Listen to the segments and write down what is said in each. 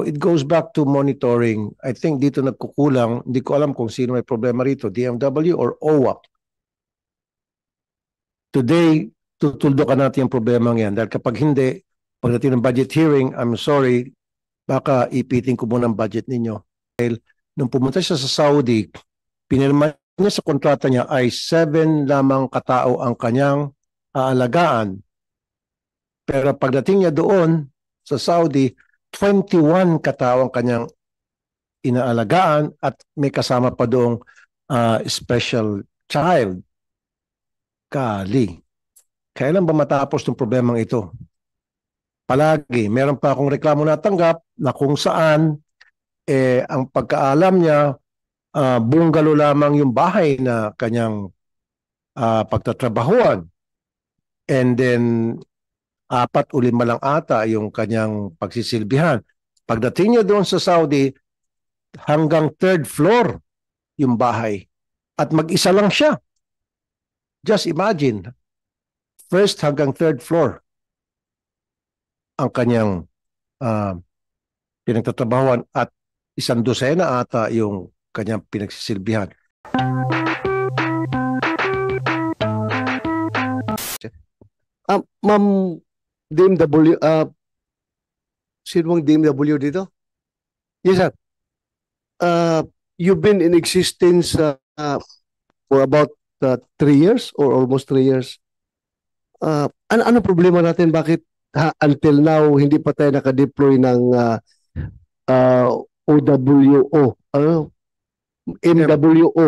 it goes back to monitoring. I think dito nagkukulang, hindi ko alam kung sino may problema rito, DMW or OWAC. Today, tutuldukan natin yung problema yan. Dahil kapag hindi, pagdating ng budget hearing, I'm sorry, baka ipitin ko muna ang budget ninyo. Dahil nung pumunta siya sa Saudi, pinirma niya sa kontrata niya ay 7 lamang katao ang kanyang aalagaan. Pero pagdating niya doon sa Saudi, 21 katao ang kanyang inaalagaan at may kasama pa doong special child. Kali. Kailan ba matapos itong problemang ito? Palagi, meron pa akong reklamo natanggap na kung saan ang pagkaalam niya, bungalo lamang yung bahay na kanyang pagtatrabahuan. And then, 4 o 5 lang ata yung kanyang pagsisilbihan. Pagdating niya doon sa Saudi, hanggang 3rd floor yung bahay. At mag-isa lang siya. Just imagine, 1st hanggang 3rd floor ang kanyang pinagtatrabahuan at 1 dosena ata yung kanyang pinagsisilbihan. Ma'am DMW, sino bang DMW dito? Yes, sir. You've been in existence for about 3 years or almost 3 years. Ano problema natin? Bakit until now hindi pa tayo nakadeploy ng OWO? MWO.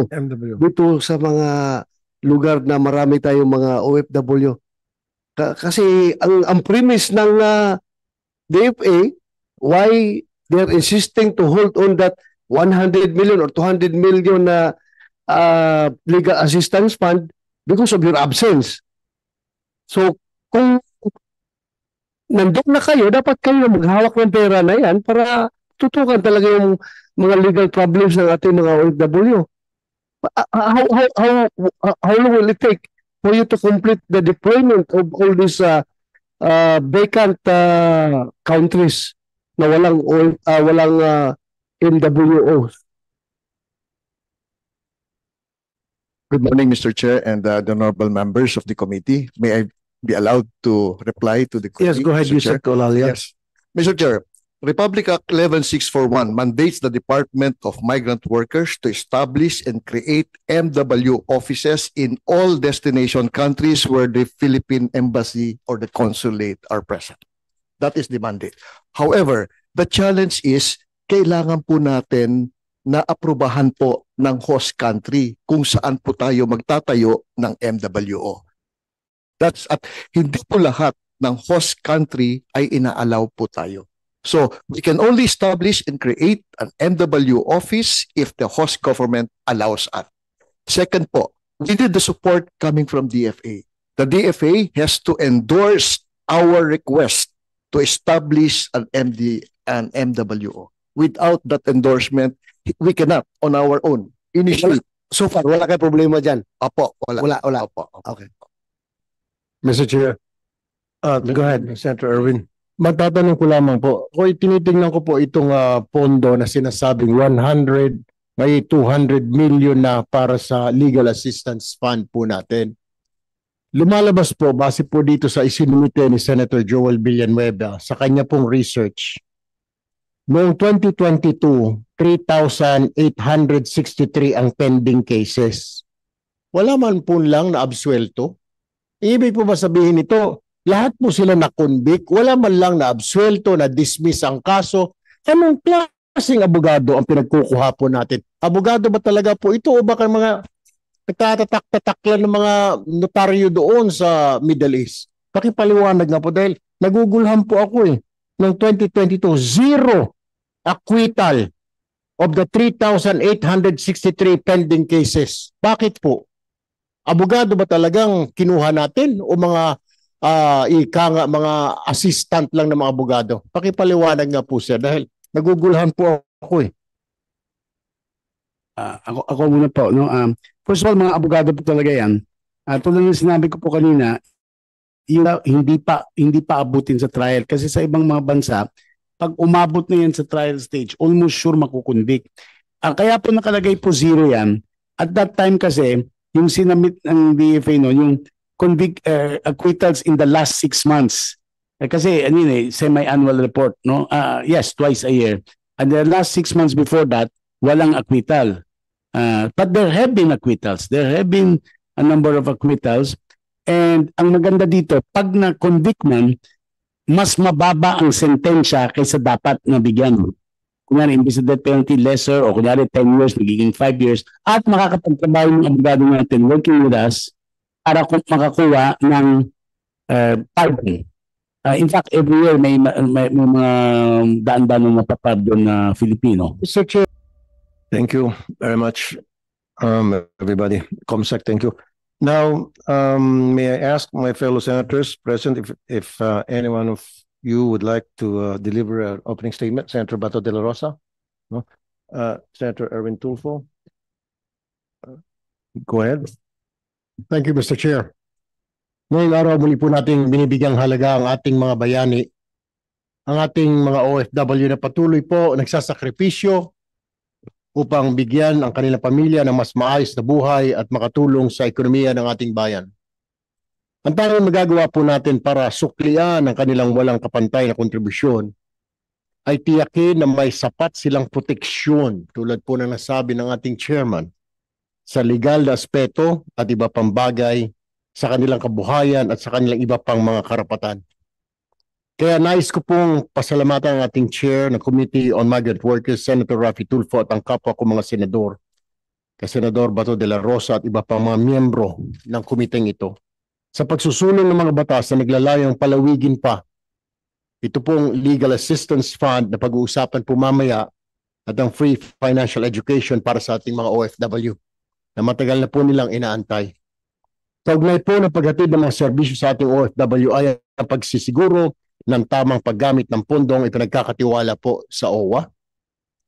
Dito sa mga lugar na marami tayong mga OFW. Kasi ang premise ng DFA, why they're insisting to hold on that 100 million or 200 million na legal assistance fund because of your absence. So, kung nandun na kayo, dapat kayo maghawak ng pera na yan para tutukan talaga yung mga legal problems ng ating mga OFW. How long will it take for you to complete the deployment of all these vacant countries na walang MWOs? Good morning, Mr. Chair and the honorable members of the committee. May I be allowed to reply to the Yes, committee? go ahead, Mr. Colalia. Yes. Mr. Chair, Republic Act 11641 mandates the Department of Migrant Workers to establish and create MW offices in all destination countries where the Philippine Embassy or the consulate are present. That is the mandate. However, the challenge is kailangan po natin na aprubahan po ng host country kung saan po tayo magtatayo ng MWO. That's at hindi po lahat ng host country ay inaalaw po tayo. So we can only establish and create an MW office if the host government allows us. Second po, we need the support coming from DFA. The DFA has to endorse our request to establish an MWO. Without that endorsement, we cannot on our own. Initially. So far, wala kayong problema dyan? Apo, wala. Wala. Apo. Okay. Mr. Chair, go ahead, Senator Erwin. Matatanong ko lamang po, kung tinitingnan ko po itong pondo na sinasabing 100, may 200 million na para sa legal assistance fund po natin. Lumalabas po, base po dito sa isinumite ni Senator Joel Villanueva sa kanya pong research. Noong 2022, 3,863 ang pending cases. Wala man po lang na absuelto. Ibig po ba sabihin ito, lahat po sila na-convict, wala man lang na absuelto, na dismiss ang kaso. Anong klaseng abogado ang pinagkukuha po natin? Abogado ba talaga po ito o baka mga nagtatatak-tatak lang ng mga notaryo doon sa Middle East? Pakipaliwanag nga po dahil nagugulhan po ako Noong 2022, zero acquittal of the 3,863 pending cases. Bakit po? Abogado ba talagang kinuha natin o mga mga assistant lang ng mga abogado? Pakipaliwanag nga po sir dahil nagugulhan po ako Ako muna po. No? First of all, mga abogado po talaga yan. Tulad ng sinabi ko po kanina, hindi pa abutin sa trial kasi sa ibang mga bansa, Pag umabot na yan sa trial stage, almost sure makukonvict. Kaya po nakalagay po 0 yan. At that time kasi, yung sinamit ng DFA no, yung acquittals in the last 6 months. Kasi semi-annual report, no? Yes, twice a year. And the last 6 months before that, walang acquittal. But there have been acquittals. There have been a number of acquittals. And ang maganda dito, pag na-convict man, mas mababa ang sentensya kaysa dapat na bigyan. Kunyari, imbis na death penalty, lesser, o kunyari 10 years, nagiging 5 years, at makakapagtrabaho yung abogado natin working with us para makakuha ng pardon. In fact, every year may mga daan-daan na mapapardon na Filipino. Mr. Chair. Thank you very much, everybody. Comsec, thank you. Now, may I ask my fellow senators present if any one of you would like to deliver an opening statement? Senator Bato de la Rosa? No? Senator Erwin Tulfo? Go ahead. Thank you, Mr. Chair. Ngayong araw, muli po nating binibigyang halaga ang ating mga bayani, ang ating mga OFW na patuloy po nagsasakripisyo upang bigyan ang kanilang pamilya ng mas maayos na buhay at makatulong sa ekonomiya ng ating bayan. Ang tanging magagawa po natin para suklian ang kanilang walang kapantay na kontribusyon ay tiyakin na may sapat silang proteksyon tulad po na nasabi ng ating chairman sa legal na aspeto at iba pang bagay sa kanilang kabuhayan at sa kanilang iba pang mga karapatan. Kaya nais ko pong pasalamatan ang ating chair ng Committee on Migrant Workers, Senator Raffy Tulfo, at ang kapwa ko mga senador, Senador Bato de la Rosa at iba pang mga miyembro ng komiteng ito sa pagsusulong ng mga batas na naglalayong palawigin pa ito pong Legal Assistance Fund na pag-uusapan po mamaya at ang free financial education para sa ating mga OFW na matagal na po nilang inaantay. Kaugnay po ng paghatid ng mga serbisyo sa ating OFW ay ang pagsisiguro ng tamang paggamit ng pondong ipinagkakatiwala po sa OWA,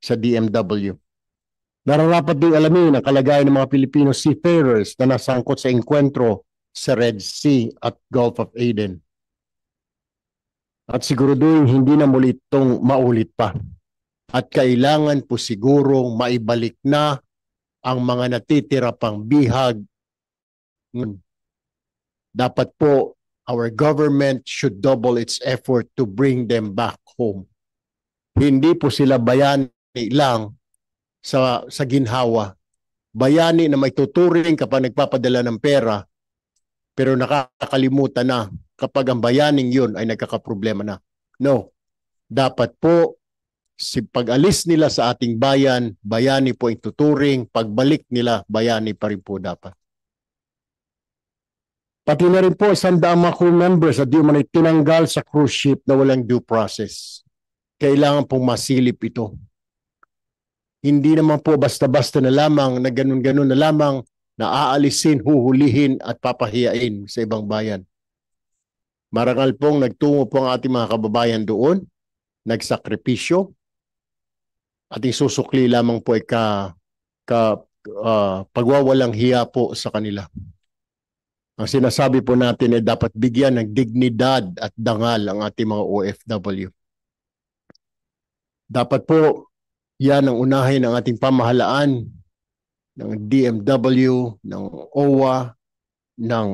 sa DMW. Nararapat ding alamin ang kalagayan ng mga Filipino seafarers na nasangkot sa engkwentro sa Red Sea at Gulf of Aden. At siguraduhin hindi na muli itong maulit pa. At kailangan po sigurong maibalik na ang mga natitira pang bihag. Dapat po our government should double its effort to bring them back home. Hindi po sila bayani lang sa ginhawa. Bayani na may tuturing kapag nagpapadala ng pera, pero nakakalimutan na kapag ang bayaning yun ay nagkakaproblema na. No. Dapat po, pag-alis nila sa ating bayan, bayani po ang tuturing. Pagbalik nila, bayani pa rin po dapat. Pati na rin po 100 mga crew members at di man tinanggal sa cruise ship na walang due process. Kailangan pong masilip ito. Hindi naman po basta-basta na lamang na ganun-ganun na lamang na aalisin, huhulihin at papahiyain sa ibang bayan. Marangal pong nagtungo po ang ating mga kababayan doon, nagsakripisyo, at isusukli lamang po ay pagwawalang hiya po sa kanila. Ang sinasabi po natin ay dapat bigyan ng dignidad at dangal ang ating mga OFW. Dapat po yan ang unahin ng ating pamahalaan, ng DMW, ng OWA, ng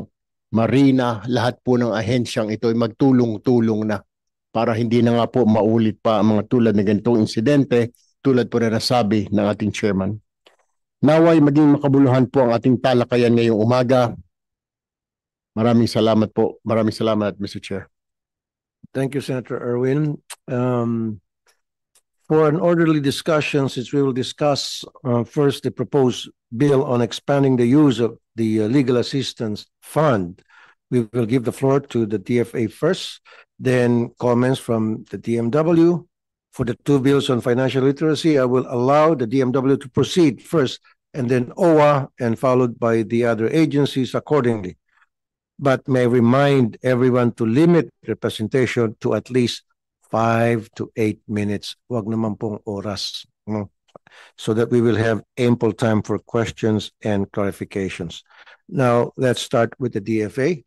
Marina, lahat po ng ahensyang ito ay magtulong-tulong na para hindi na nga po maulit pa ang mga tulad na ganitong insidente, tulad po na nasabi ng ating chairman. Naway maging makabuluhan po ang ating talakayan ngayong umaga. Maraming salamat po. Maraming salamat, Mr. Chair. Thank you, Senator Erwin. For an orderly discussion, since we will discuss first the proposed bill on expanding the use of the Legal Assistance Fund, we will give the floor to the DFA first, then comments from the DMW. For the two bills on financial literacy, I will allow the DMW to proceed first, and then OWA, and followed by the other agencies accordingly. But may remind everyone to limit representation to at least 5 to 8 minutes. Wag naman pong oras. No? So that we will have ample time for questions and clarifications. Now, let's start with the DFA.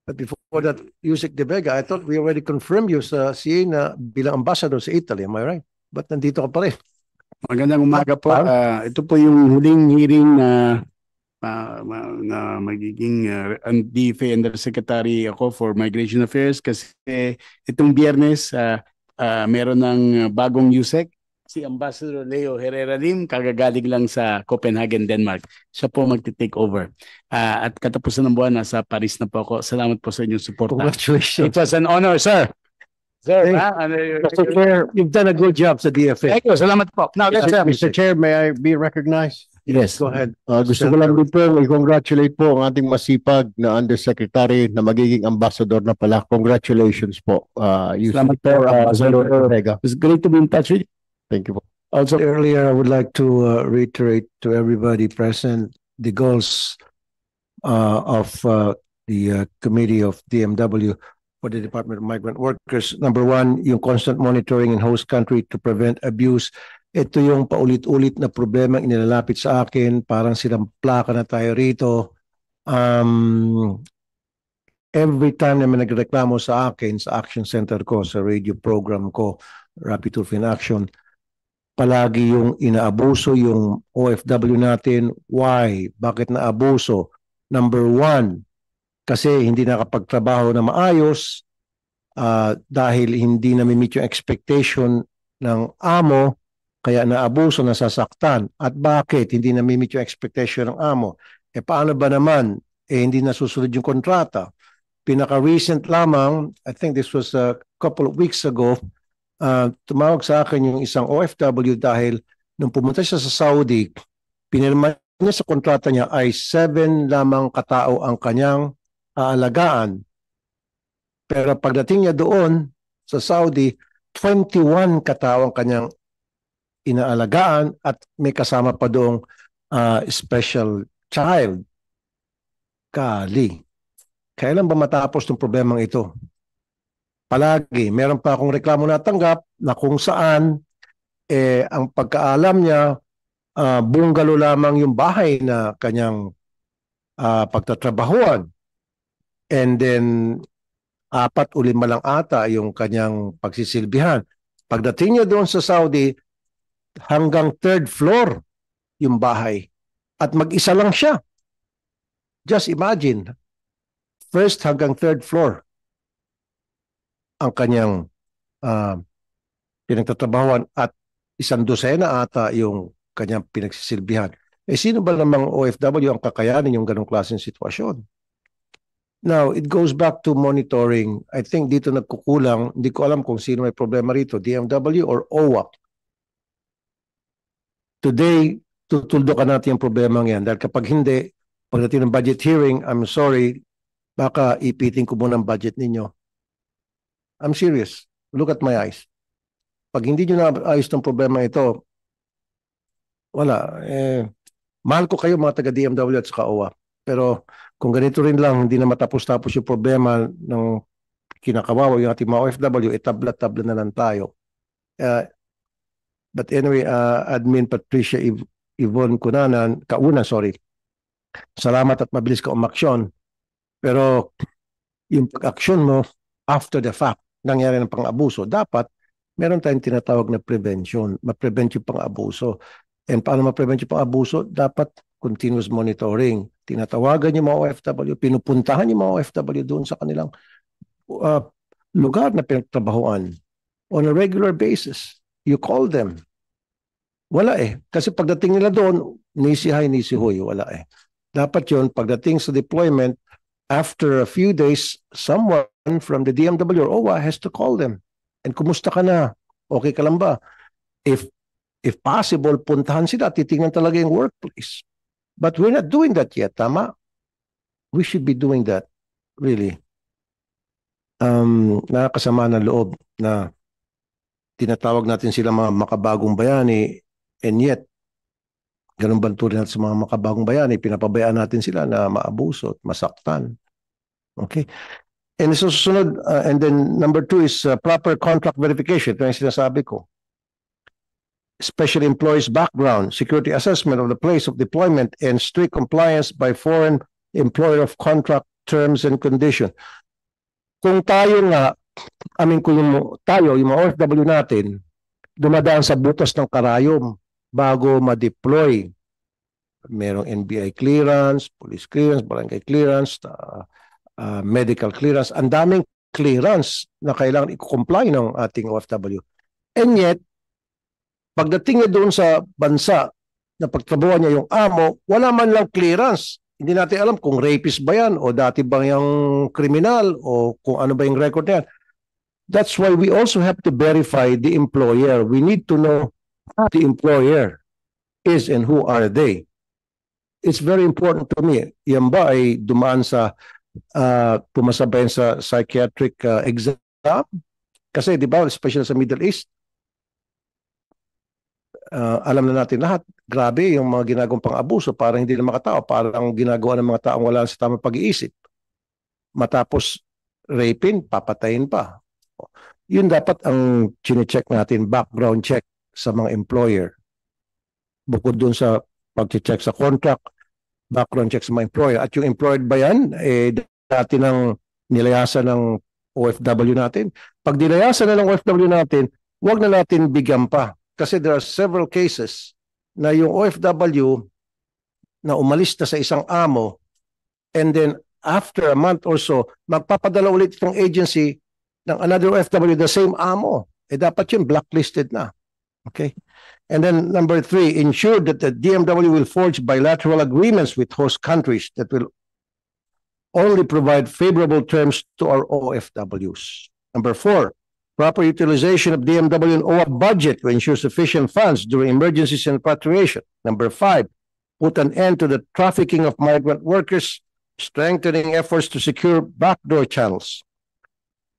But before that, Yusek De Vega, I thought we already confirmed you sa CA na bilang ambassador sa Italy. Am I right? But nandito ka pa rin. Magandang umaga po. Ito po yung huling hearing na magiging DFA Undersecretary ako for Migration Affairs kasi itong Biyernes meron ng bagong USEC, si Ambassador Leo Herrera Lim, kagagaling lang sa Copenhagen, Denmark. Siya po magti-take over. At katapusan ng buwan, nasa Paris na po ako. Salamat po sa inyong support. Congratulations. It was an honor, sir. Sir, Mr. Chair, you've done a good job sa DFA. thank you. Salamat po. Now, let's Mr. Chair, may I be recognized? Yes. Go ahead. Gusto ko lang din po i-congratulate po ang ating masipag na Undersecretary na magiging ambassador na pala. Congratulations po. Salamat po, Ambassador Vega. It's great to be in touch with you. Thank you po. Also, Earlier, I would like to reiterate to everybody present the goals of the Committee of DMW for the Department of Migrant Workers. Number one, yung constant monitoring in host country to prevent abuse. Ito yung paulit-ulit na problema inilalapit sa akin. Parang silang plaka na tayo rito. Every time na may nagreklamo sa akin, sa action center ko, sa radio program ko, Rapid Turf in Action, palagi yung inaabuso yung OFW natin. Why? Bakit naabuso? Number one, kasi hindi nakapagtrabaho na maayos dahil hindi na-meet yung expectation ng amo, kaya naabuso, nasasaktan. At bakit hindi na-meet yung expectation ng amo? Paano ba naman? Hindi nasusunod yung kontrata. Pinaka-recent lamang, I think this was a couple of weeks ago, tumawag sa akin yung isang OFW dahil nung pumunta siya sa Saudi, pinirma niya sa kontrata niya ay 7 lamang katao ang kanyang aalagaan. Pero pagdating niya doon sa Saudi, 21 katao ang kanyang inaalagaan at may kasama pa doong special child. Kali. Kailan ba matapos itong problemang ito? Palagi, meron pa akong reklamo natanggap na kung saan ang pagkaalam niya, bungalow lamang yung bahay na kanyang pagtatrabahuan. And then, 4 o 5 lang ata yung kanyang pagsisilbihan. Pagdating niya doon sa Saudi, hanggang 3rd floor yung bahay. At mag-isa lang siya. Just imagine, 1st hanggang 3rd floor ang kanyang pinagtatrabahuan at 1 dosena ata yung kanyang pinagsisilbihan. Sino ba namang OFW ang kakayanin yung ganong klaseng sitwasyon? Now, it goes back to monitoring. I think dito nagkukulang, hindi ko alam kung sino may problema rito, DMW or OWA. Today, tutuldukan natin yung problema yan dahil kapag hindi, pagdating ng budget hearing, I'm sorry, baka ipitin ko muna ang budget ninyo. I'm serious. Look at my eyes. Pag hindi nyo naayos ng problema ito, wala. Mahal ko kayo mga taga-DMW at saka OWA. Pero kung ganito rin lang, hindi na matapos-tapos yung problema ng kinakawawa yung ating mga OFW, tabla-tabla na lang tayo. But anyway, Admin Patricia Yvonne Kauna, salamat at mabilis ka umaksyon. Pero yung pag-aksyon mo after the fact, nangyari ng pang-abuso, dapat meron tayong tinatawag na prevention. Ma-prevent yung pang-abuso. And paano ma-prevent yung pang-abuso? Dapat continuous monitoring. Tinatawagan yung mga OFW, pinupuntahan yung mga OFW doon sa kanilang lugar na pinagtrabahuan on a regular basis. You call them. Wala Kasi pagdating nila doon, nisi hi, nisi huy, wala Dapat yun, pagdating sa deployment, after a few days, someone from the DMW or OWA has to call them. And kumusta ka na? Okay ka lang ba? If possible, puntahan sila, titingnan talaga yung workplace. But we're not doing that yet, tama? We should be doing that, really. Nakakasama ng loob na tinatawag natin sila mga makabagong bayani, and yet, ganun ba tuloy natin sa mga makabagong bayani, pinapabayaan natin sila na maabuso at masaktan. Okay? And susunod, and then number 2 is proper contract verification. Ito yung sinasabi ko. Special employees background, security assessment of the place of deployment, and strict compliance by foreign employer of contract terms and conditions. Kung tayo nga, kung yung mga OFW natin, dumadaan sa butas ng karayom bago ma-deploy. Merong NBI clearance, police clearance, barangay clearance, medical clearance. Ang daming clearance na kailangan i-comply ng ating OFW. And yet, pagdating niya doon sa bansa na pagtrabuhan niya yung amo, wala man lang clearance. Hindi natin alam kung rapist ba yan o dati ba yung kriminal o kung ano ba yung record niya. That's why we also have to verify the employer. We need to know who the employer is and who are they. It's very important to me. Yan ba ay dumaan sa pumasabay sa psychiatric exam? Kasi di ba, especially sa Middle East, alam na natin lahat, grabe yung mga ginagawang pang-abuso, parang hindi na makatao, parang ginagawa ng mga taong wala sa tamang pag-iisip. Matapos raping, papatayin pa. Yun dapat ang chine-check natin, background check sa mga employer. Bukod dun sa pag-check sa contract, background check sa mga employer. At yung employed ba yan, dati nang nilayasan ng OFW natin. Pag nilayasan na ng OFW natin, huwag na natin bigyan pa. Kasi there are several cases na yung OFW na umalis na sa isang amo and then after a month or so, magpapadala ulit itong agency ng another OFW, the same amo. Dapat yun blacklisted na. Okay? And then number 3, ensure that the DMW will forge bilateral agreements with host countries that will only provide favorable terms to our OFWs. Number 4, proper utilization of DMW and OWA budget to ensure sufficient funds during emergencies and repatriation. Number 5, put an end to the trafficking of migrant workers, strengthening efforts to secure backdoor channels.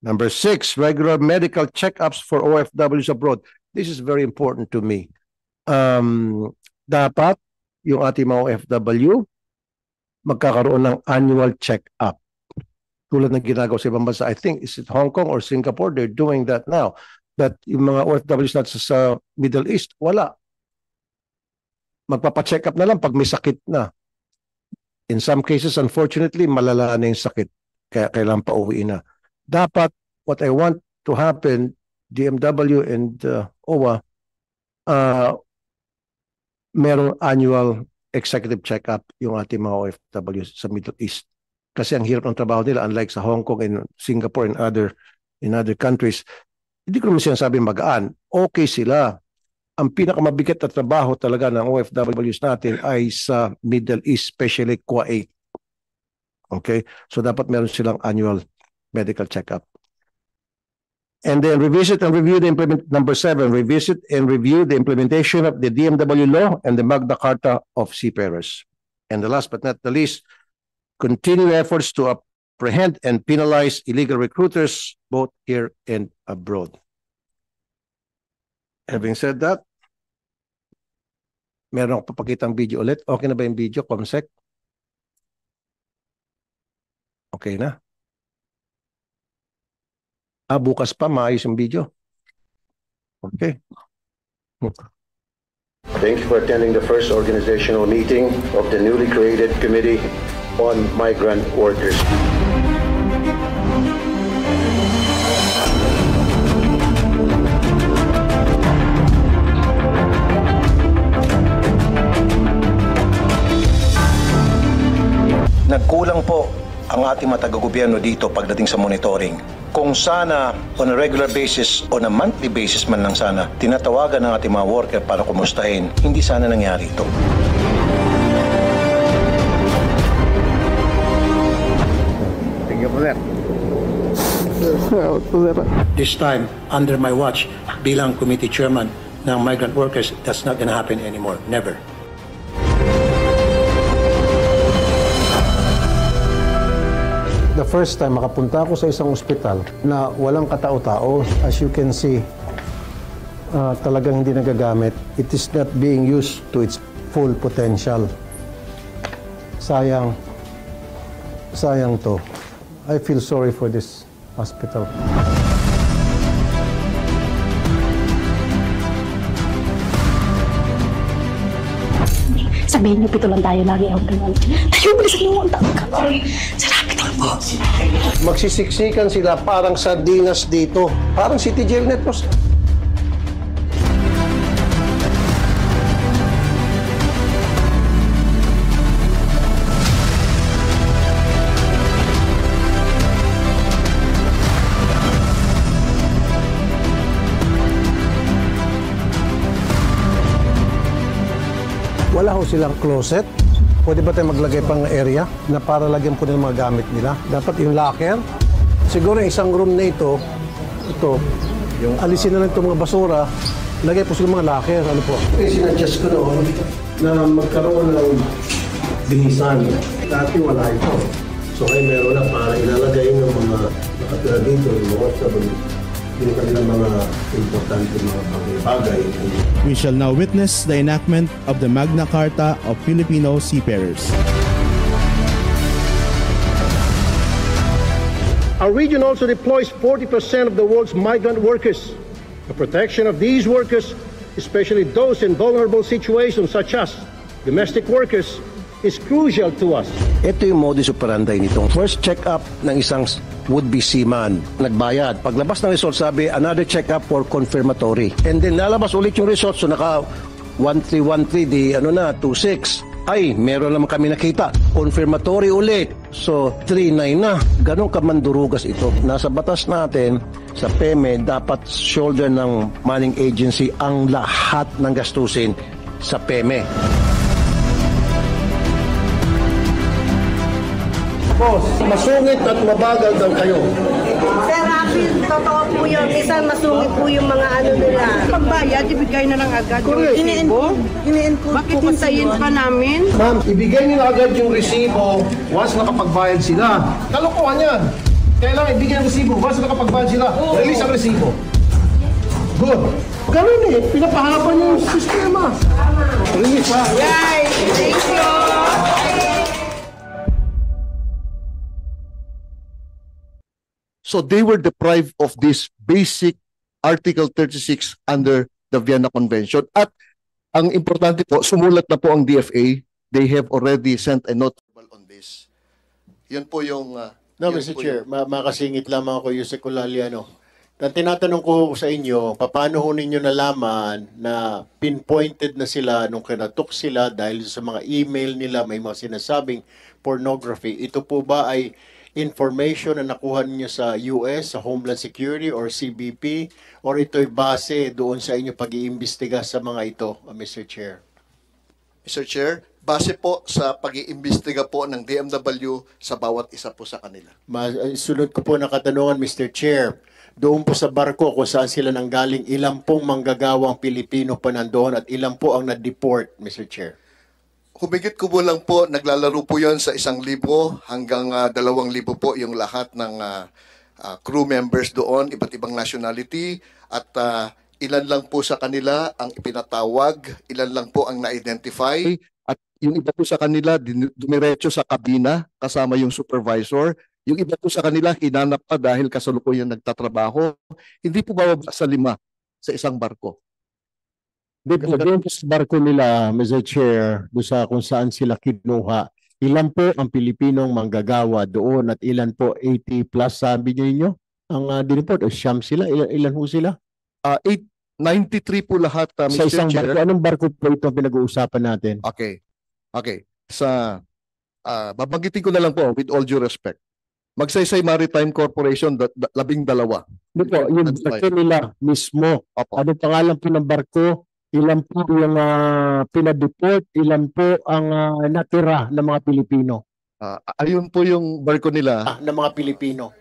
Number 6, regular medical checkups for OFWs abroad. This is very important to me. Dapat yung ating mga OFW magkakaroon ng annual check-up. Tulad ng ginagawa sa ibang bansa. I think, is it Hong Kong or Singapore? They're doing that now. But yung mga OFWs natin sa Middle East, wala. Magpapacheck up na lang pag may sakit na. In some cases, unfortunately, malala na yung sakit. Kaya kailangan pa uwiin na. Dapat, what I want to happen, DMW and OWA, merong annual executive check-up yung ating mga OFW sa Middle East. Kasi ang hirap ng trabaho nila, unlike sa Hong Kong and Singapore and other countries, hindi ko naman sinasabi magaan. Okay sila. Ang pinakamabigat na trabaho talaga ng OFWs natin ay sa Middle East, especially Kuwait. Okay? So dapat meron silang annual medical check-up. And then revisit and review number 7, revisit and review the implementation of the DMW law and the Magna Carta of Seafarers. And the last but not the least, continue efforts to apprehend and penalize illegal recruiters both here and abroad. Having said that, meron akong papakitang video ulit. Okay na ba yung video, Comsec? Okay na? Bukas pa, maayos yung video. Okay. Thank you for attending the first organizational meeting of the newly created Committee on Migrant Workers. Nagkulang po ang ating mga taga-gobyerno dito pagdating sa monitoring. Kung sana on a regular basis o on a monthly basis man lang sana, tinatawagan ng ating mga worker para kumustahin, hindi sana nangyari ito. Thank you for that. This time, under my watch, bilang committee chairman ng migrant workers, that's not gonna happen anymore. Never. The first time makapunta ako sa isang ospital na walang katao-tao, as you can see, talagang hindi nagagamit. It is not being used to its full potential. Sayang. Sayang to. I feel sorry for this hospital. Sabihin niyo, pito lang tayo lagi. Tayo, bilisan mo ang tawag ka. Sarapit ang Magsisiksikan sila parang sardinas dito. Parang City Jail Networks. Wala ho silang closet. Pwede ba tayo maglagay pang area na para lagyan po ng mga gamit nila? Dapat yung locker. Siguro yung isang room na ito, yung alisin na lang itong mga basura, lagay po sila mga locker. Ano po? Sinadjust ko noon na magkaroon ng binisan. Dati wala ito. So ngayon meron na para ilalagay ng mga nakatira dito, yung mga sabon, yung kanilang mga importante mga bagay. We shall now witness the enactment of the Magna Carta of Filipino Seafarers. Our region also deploys 40% of the world's migrant workers. The protection of these workers, especially those in vulnerable situations such as domestic workers, is crucial to us. Ito yung modus operandi nitong first check-up ng isang would-be seaman. Nagbayad. Paglabas ng result, sabi, another check-up for confirmatory. And then lalabas ulit yung result, so naka 1313, di 26. Ay, meron naman kami nakita. Confirmatory ulit. So, 39 na. Ganon kamandurugas ito. Nasa batas natin, sa PEME, dapat shoulder ng manning agency ang lahat ng gastusin sa PEME. Boss, masungit at mabagal daw kayo. Sir Rafi, totoo po yun. Minsan masungit po yung mga ano nila. Pagbayad, ibigay na lang agad Correct. yung resibo. Bakit hintayin pa namin? Ma'am, ibigay nila agad yung resibo once nakapagbayad sila. Kalokohan yan. Kailangan ibigay ang resibo once nakapagbayad sila. Release ang resibo. Good. Ganun eh. Pinapahanapan yung sistema. Release ha. Guys, thank you! So they were deprived of this basic Article 36 under the Vienna Convention. At ang importante po, sumulat na po ang DFA. They have already sent a note on this. Yun po yung... No, Mr. Chair, makasingit lamang ako yung Seculaliano. Tinatanong ko sa inyo, paano ho ninyo nalaman na pinpointed na sila nung kinatok sila dahil sa mga email nila, may mga sinasabing pornography. Ito po ba ay information na nakuha niyo sa US, sa Homeland Security or CBP, or ito'y base doon sa inyo pag-iimbestiga sa mga ito, Mr. Chair? Mr. Chair, base po sa pag-iimbestiga po ng DMW sa bawat isa po sa kanila. Sunod ko po na katanungan, Mr. Chair. Doon po sa barko kung saan sila nanggaling, ilan pong manggagawang Pilipino pa nandoon at ilan po ang na-deport, Mr. Chair? Humigit ko lang po, naglalaro po yon sa 1,000 hanggang 2,000 po yung lahat ng crew members doon, iba't ibang nationality, at ilan lang po sa kanila ang ipinatawag, ilan lang po ang na-identify, at yung iba po sa kanila dumiretso sa kabina kasama yung supervisor, yung iba po sa kanila hinanap pa dahil kasalukuyan nagtatrabaho, hindi po bababa sa 5 sa isang barko. Di po, doon sa barko nila, Mr. Chair, doon sa kung saan sila kinuha, ilan po ang Pilipinong manggagawa doon at ilan po 80 plus sabi niyo ang dineport o siyam sila? Ilan po sila? 93 po lahat, Mr. Sa isang Chair. barko, anong barko po ito ang pinag-uusapan natin? Okay. Babanggitin ko na lang po with all due respect. Magsaysay Maritime Corporation, 12. Di po, yung barko nila mismo. Opo. Ano pangalan po ng barko? Ilan po yung pinadeport? Ilan po ang natira ng mga Pilipino? Ayun po yung barko nila. Ng mga Pilipino.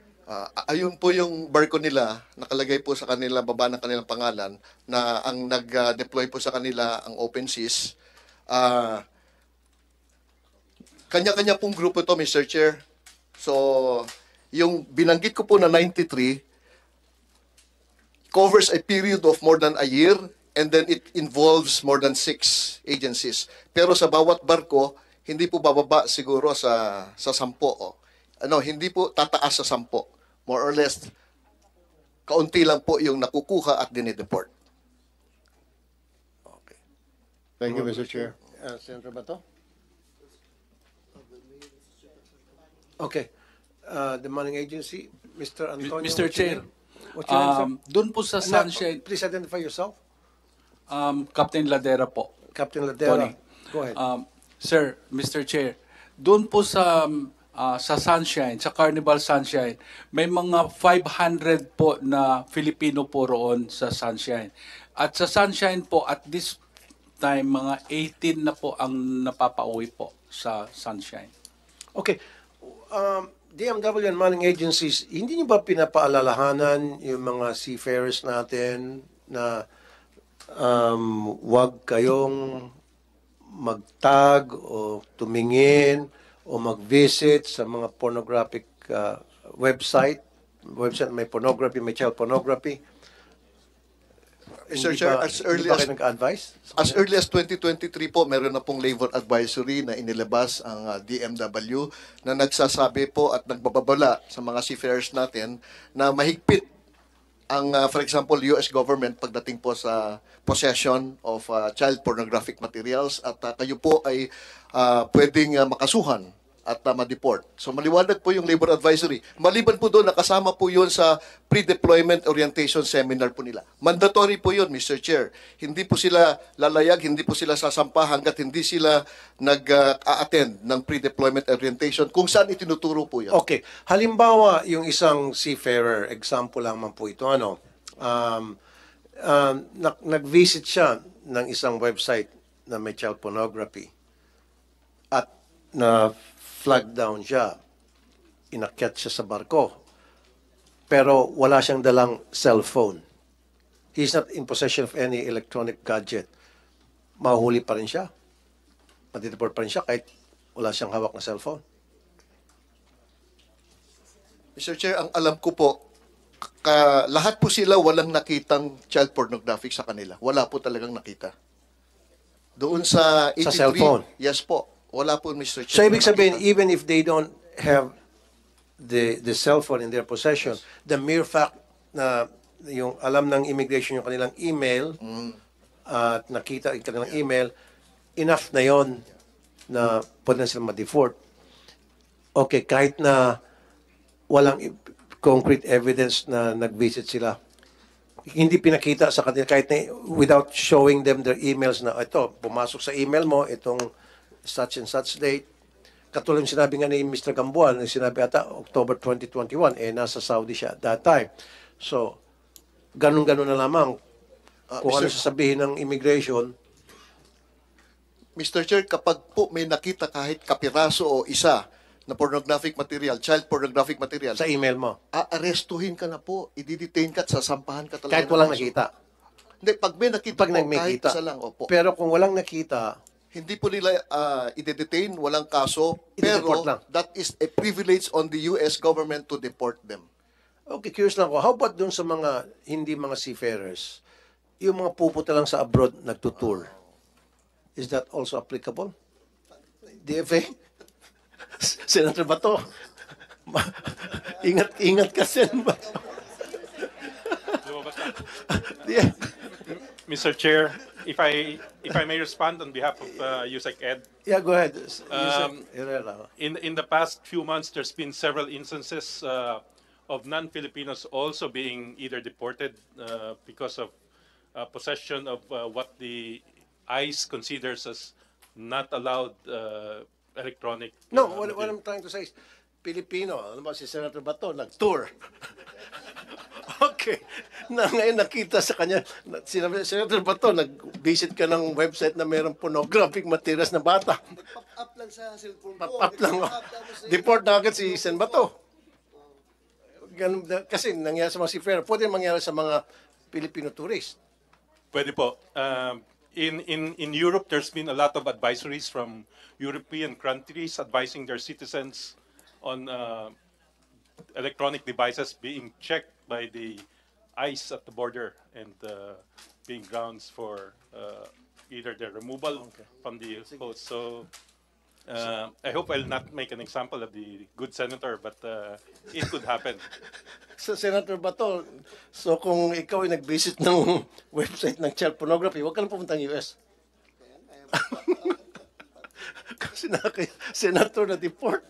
Ayun po yung barko nila, nakalagay po sa kanila, baba ng kanilang pangalan, na ang nag-deploy po sa kanila ang Open Seas. Kanya-kanya pong grupo to, Mr. Chair. So, yung binanggit ko po na 93 covers a period of more than a year, and then it involves more than 6 agencies. Pero sa bawat barko, hindi po bababa siguro sa 10. Hindi po tataas sa 10. More or less, kaunti lang po yung nakukuha at dinideport. Okay. Thank you, Mr. Chair. Senator Bato? Okay. the manning agency, Mr. Antonio. Mr. Chair, What's your name, sir? doon po sa Sunshine, Please identify yourself. Captain Ladera po. Captain Ladera. Tony. Go ahead. Sir, Mr. Chair, doon po sa Sunshine, sa Carnival Sunshine, may mga 500 po na Filipino po roon sa Sunshine. At sa Sunshine po, at this time, mga 18 na po ang napapauwi po sa Sunshine. Okay. DMW and manning agencies, hindi niyo ba pinapaalalahanan yung mga seafarers natin na wag kayong magtag o tumingin o mag-visit sa mga pornographic website na may pornography, may child pornography? Mr. Chair, as early ba kayo nag-advise? As early as 2023 po, meron na pong labor advisory na inilabas ang DMW na nagsasabi po at nagbababala sa mga seafarers natin na mahigpit ang, for example, US government pagdating po sa possession of child pornographic materials at kayo po ay pwedeng makasuhan at ma-deport. So maliwanag po yung labor advisory. Maliban po doon, nakasama po yun sa pre-deployment orientation seminar po nila. Mandatory po yun, Mr. Chair. Hindi po sila lalayag, hindi po sila sasampa hanggat hindi sila nag-attend ng pre-deployment orientation kung saan itinuturo po yun. Okay. Halimbawa, yung isang seafarer, example lang man po ito, nag-visit siya ng isang website na may child pornography at na flag down siya, inakyat siya sa barko, pero wala siyang dalang cellphone. He's not in possession of any electronic gadget. Mahuhuli pa rin siya. Matitiport pa rin siya kahit wala siyang hawak na cellphone. Mr. Chair, ang alam ko po, lahat po sila walang nakitang child pornographic sa kanila. Wala po talagang nakita. Doon sa 83, Sa cellphone? Yes po. Wala po, Mr. Chair. So, ibig sabihin, even if they don't have the cell phone in their possession, the mere fact na yung alam ng immigration yung kanilang email at nakita yung kanilang email, enough na yon na pwede na sila ma-deport. Okay, kahit na walang concrete evidence na nag-visit sila, hindi pinakita sa kanila kahit na without showing them their emails na ito, pumasok sa email mo, itong such and such date. Katulad yung sinabi nga ni Mr. Gamboa, sinabi ata October 2021, nasa Saudi siya at that time. So, ganun-ganun na lamang. Kung ano sasabihin ng immigration. Mr. Chair, kapag po may nakita kahit kapiraso o isa na pornographic material, child pornographic material, Sa email mo. aarestuhin ka na po, i-detain ka at sasampahan ka talaga. Kahit walang nakita. Hindi, pag may nakita Pag po, kahit nakita. isa lang, opo. Pero kung walang nakita, Hindi po nila i-detain, walang kaso, pero I-deport lang. that is a privilege on the US government to deport them. okay, curious lang ako. How about dun sa mga hindi mga seafarers? Yung mga pupunta lang sa abroad, nagtutour. Is that also applicable? DFA? Senator Bato? Ingat-ingat ka, Sen. Yeah. Mr. Chair, if I may respond on behalf of USEC Ed. Yeah, go ahead. In the past few months, there's been several instances of non-Filipinos also being either deported because of possession of what the ICE considers as not allowed electronic. No, what I'm trying to say is, Pilipino, ano ba si Senator Bato, nag-tour. Okay. Ngayon nakita sa kanya, sinabi, Senator Bato, nag-visit ka ng website na mayroong pornographic materials na bata. Pop-up lang sa cellphone ko. Pop-up lang. Deport na agad si Sen Bato. Ganun, kasi nangyari sa mga seafarer, pwede mangyari sa mga Filipino tourists. Pwede po. In Europe, there's been a lot of advisories from European countries advising their citizens on electronic devices being checked by the ICE at the border and being grounds for either their removal from the post. So I hope I'll not make an example of the good senator, but it could happen. So, Senator Bato, so kung ikaw ay nag-visit ng website ng child pornography, huwag ka na pumunta ng US. Kasi Senator na deport.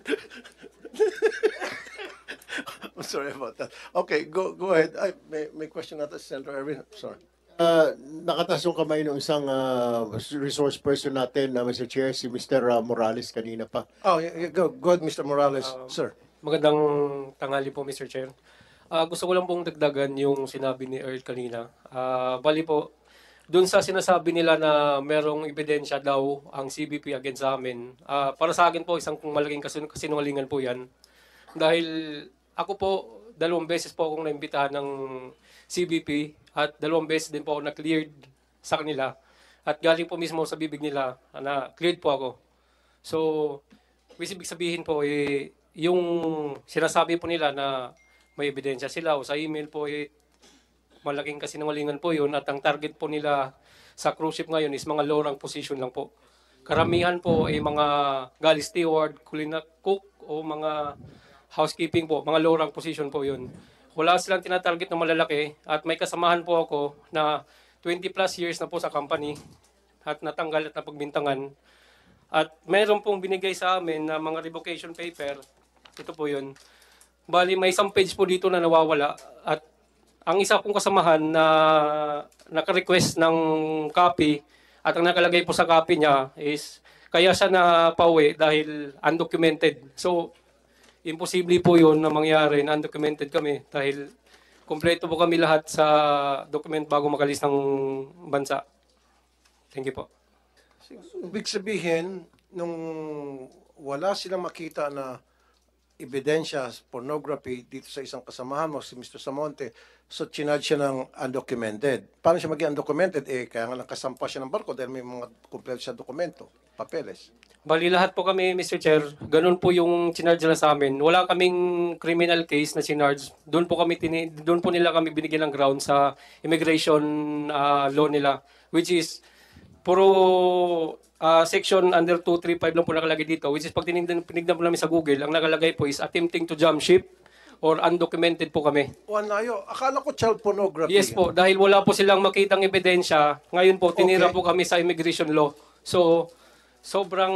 I'm sorry about that. Okay, go ahead. May question natin, Senator Erwin. Sorry. Nakatas yung kamay ng isang resource person natin, Mr. Chair, si Mr. Morales kanina pa. Oh, go ahead, Mr. Morales. Sir. Magandang tanghali po, Mr. Chair. Gusto ko lang pong dagdagan yung sinabi ni Earl kanina. Bali po, dun sa sinasabi nila na merong ebidensya daw ang CBP against sa amin, para sa akin po, isang malaking kasinungalingan po yan. Dahil ako po, 2 beses po akong naimbitahan ng CBP at 2 beses din po ako na-cleared sa kanila. At galing po mismo sa bibig nila na cleared po ako. So, ibig sabihin po, yung sinasabi po nila na may ebidensya sila o sa email po, malaking kasinungalingan po yun. At ang target po nila sa cruise ship ngayon is mga low-rank position lang po. Karamihan po ay mga galley steward, culinary cook o mga housekeeping po, mga low-rank position po yun. Wala silang tinatarget na malalaki at may kasamahan po ako na 20 plus years na po sa company at natanggal at napagbintangan. At mayroon pong binigay sa amin na mga revocation paper. Ito po yun. Bali, may isang page po dito na nawawala. At ang isa pong kasamahan na naka-request ng copy at ang nakalagay po sa copy niya is kaya siya napauwi dahil undocumented. So, imposible po yun na mangyari na undocumented kami dahil kompleto po kami lahat sa document bago makalis ng bansa. Thank you po. Ibig sabihin, nung wala silang makita na ebidensya, pornography dito sa isang kasamahan mo, si Mr. Samonte, so chinad siya ng undocumented. Paano siya maging undocumented? Kaya nga lang kasampa siya ng barko dahil may mga kompleto siya dokumento, papeles. Bali lahat po kami, Mr. Chair, ganun po yung chinarge na sa amin. Wala kaming criminal case na chinarge. Doon po nila kami binigyan ng ground sa immigration law nila, which is puro section under 235 lang po nakalagay dito, which is pag tinignan po namin sa Google, ang nakalagay po is attempting to jump ship or undocumented po kami. Wanayo, akala ko child pornography. Yes po, dahil wala po silang makitang ebidensya, ngayon po tinira po kami sa immigration law. So, sobrang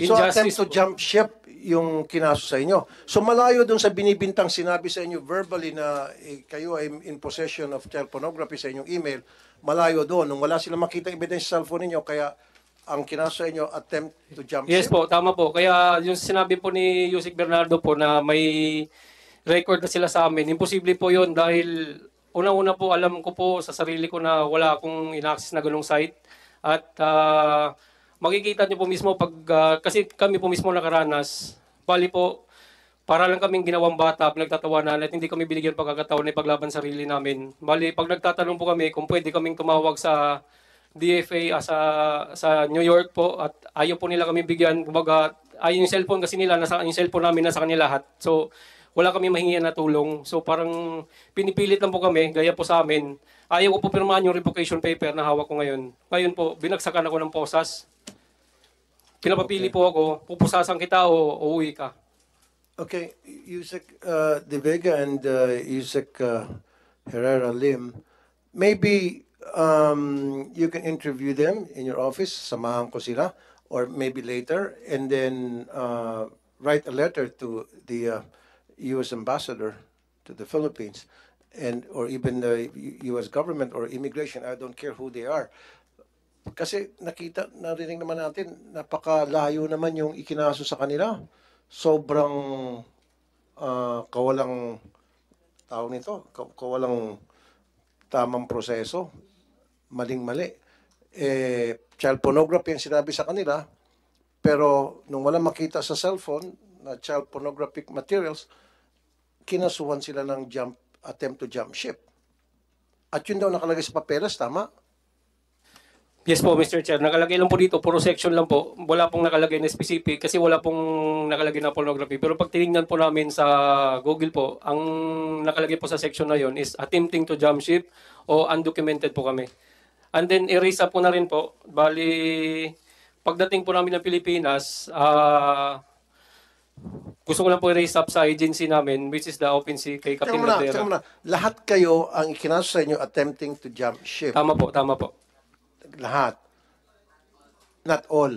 injustice. So attempt to jump ship yung kinaso sa inyo. So malayo dun sa binibintang sinabi sa inyo verbally na kayo ay in possession of child pornography sa inyong email, malayo doon. Nung wala silang makita ebidensya sa cellphone ninyo, kaya ang kinaso sa inyo attempt to jump yes ship? po, tama po. Kaya yung sinabi po ni Yusek Bernardo po na may record na sila sa amin, imposible po yun dahil una-una po alam ko po sa sarili ko na wala akong in-access na ganung site. At makikita niyo po mismo pag, kasi kami po mismo nakaranas, bali po, para lang kaming ginawang bata, pinagtatawanan at hindi kami binigyan pagkakataon na ipaglaban sarili namin. Bali, pag nagtatanong po kami kung pwede kaming tumawag sa DFA sa New York po at ayaw po nila kami bigyan. Kumbaga, yung cellphone kasi nila, yung cellphone namin nasa kanila lahat. So, wala kami mahingian na tulong. So, parang pinipilit lang po kami, gaya po sa amin. Ayaw ko po pirmahan yung revocation paper na hawak ko ngayon. Ngayon po, binagsakan ako ng posas. Pinapapili po ako, pupusasan kita o uuwi ka. Okay, Yusek De Vega and Yusek Herrera Lim, maybe you can interview them in your office, samahan ko sila, or maybe later, and then write a letter to the U.S. ambassador to the Philippines, and or even the U.S. government or immigration, I don't care who they are. Kasi narinig naman natin, napakalayo naman yung ikinaso sa kanila. Sobrang kawalang tawag nito, kawalang tamang proseso, maling-mali. Child pornography ang sinabi sa kanila, pero nung wala makita sa cellphone na child pornographic materials, kinasuhan sila ng attempt to jump ship. At yun daw nakalagay sa papeles, tama? Yes po, Mr. Chair. Nakalagay lang po dito, puro section lang po. Wala pong nakalagay na specific kasi wala pong nakalagay na pornography. Pero pag tinignan po namin sa Google po, ang nakalagay po sa section na yon is attempting to jump ship o undocumented po kami. And then, erase up po na rin po. Bali, pagdating po namin ng Pilipinas, gusto ko lang po erase up sa agency namin, which is the OpenSea kay Captain Ladera. Lahat kayo ang ikinaso sa inyo attempting to jump ship. Tama po, tama po. Lahat. Not all.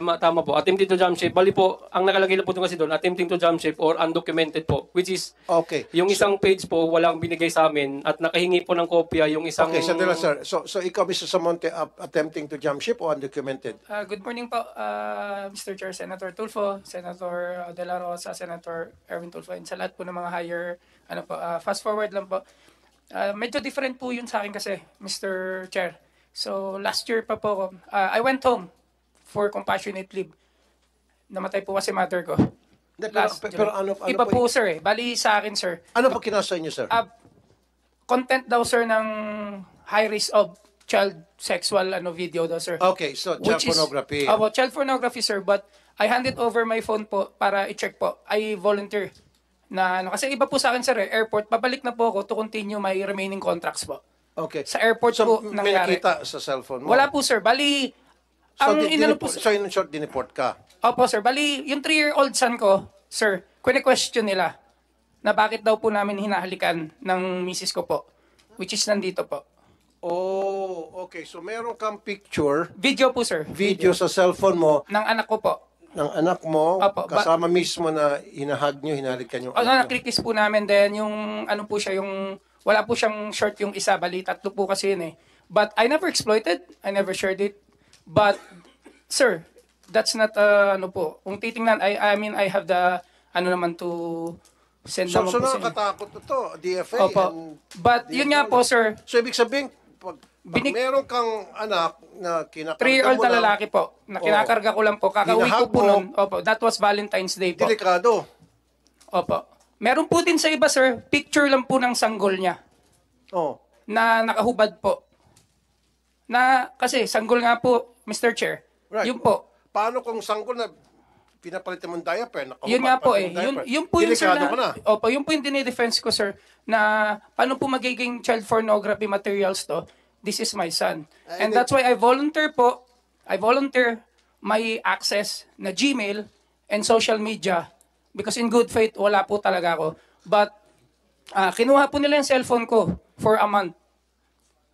Tama po. Attempting to jump ship. Bali po, ang nakalagay lang po doon kasi doon, attempting to jump ship or undocumented po. Which is, Okay. yung isang page po, walang binigay sa amin at nakahingi po ng kopya yung isang... Okay, sandali, sir. So ikaw, Mr. Samonte, attempting to jump ship o undocumented? Good morning po, Mr. Chair, Senator Tulfo, Senator De La Rosa, Senator Erwin Tulfo, and sa lahat po ng mga higher, fast forward lang po. Medyo different po yun sa akin kasi, Mr. Chair. So last year pa po ako, I went home for compassionate leave. Namatay po kasi mother ko. Pero ano Iba po, sir, Bali sa akin, sir. Ano po kinasa inyo, sir? Content daw, sir, ng high risk of child sexual video daw, sir. Okay, so child pornography. Child pornography, sir, but I handed over my phone po para i-check po. I volunteer na kasi iba po sa akin, sir, airport. Babalik na po ako to continue my remaining contracts po. Okay. Sa airport so, po may nangyari. nakita sa cellphone mo? Wala po, sir. Bali, so in short, dineport ka? Opo, sir. Bali, yung 3-year-old son ko, sir, question nila na bakit daw po namin hinahalikan ng misis ko po, which is nandito po. Oh, okay. So meron kang picture. Video po, sir. Video sa cellphone mo. Ng anak ko po. Ng anak mo, Opo, kasama mismo na hinahag nyo, hinalikan yung anak nyo. Nakikis po namin din yung po siya, yung wala po siyang short yung isa, bali tatlo po kasi yun eh. But I never exploited, I never shared it. But, sir, that's not, po. Kung titingnan, I mean, I have the, naman to send naman So po nakakatakot ito, DFA. Opo. But, yun nga po, sir. So, ibig sabihin, pag meron kang anak na kinakarga 3-year-old mo na lang, lalaki po, na kinakarga ko lang po, kakauwi ko po nun. Opo, that was Valentine's Day po. Delikado. Opo. Meron po din sa iba, sir, picture lang po ng sanggol niya. Oh. Na nakahubad po. Na, kasi sanggol nga po, Mr. Chair. Right. Yun po. Paano kung sanggol na pinapalitan mong diaper? Yun nga po eh. Yun po yung, sir, Delikado ka na. Opo, yun po yung dinidefense ko, sir, na paano po magiging child pornography materials to? This is my son. And that's why I volunteer po. I volunteer my access na Gmail and social media because in good faith, wala po talaga ako. But, kinuha po nila yung cellphone ko for a month.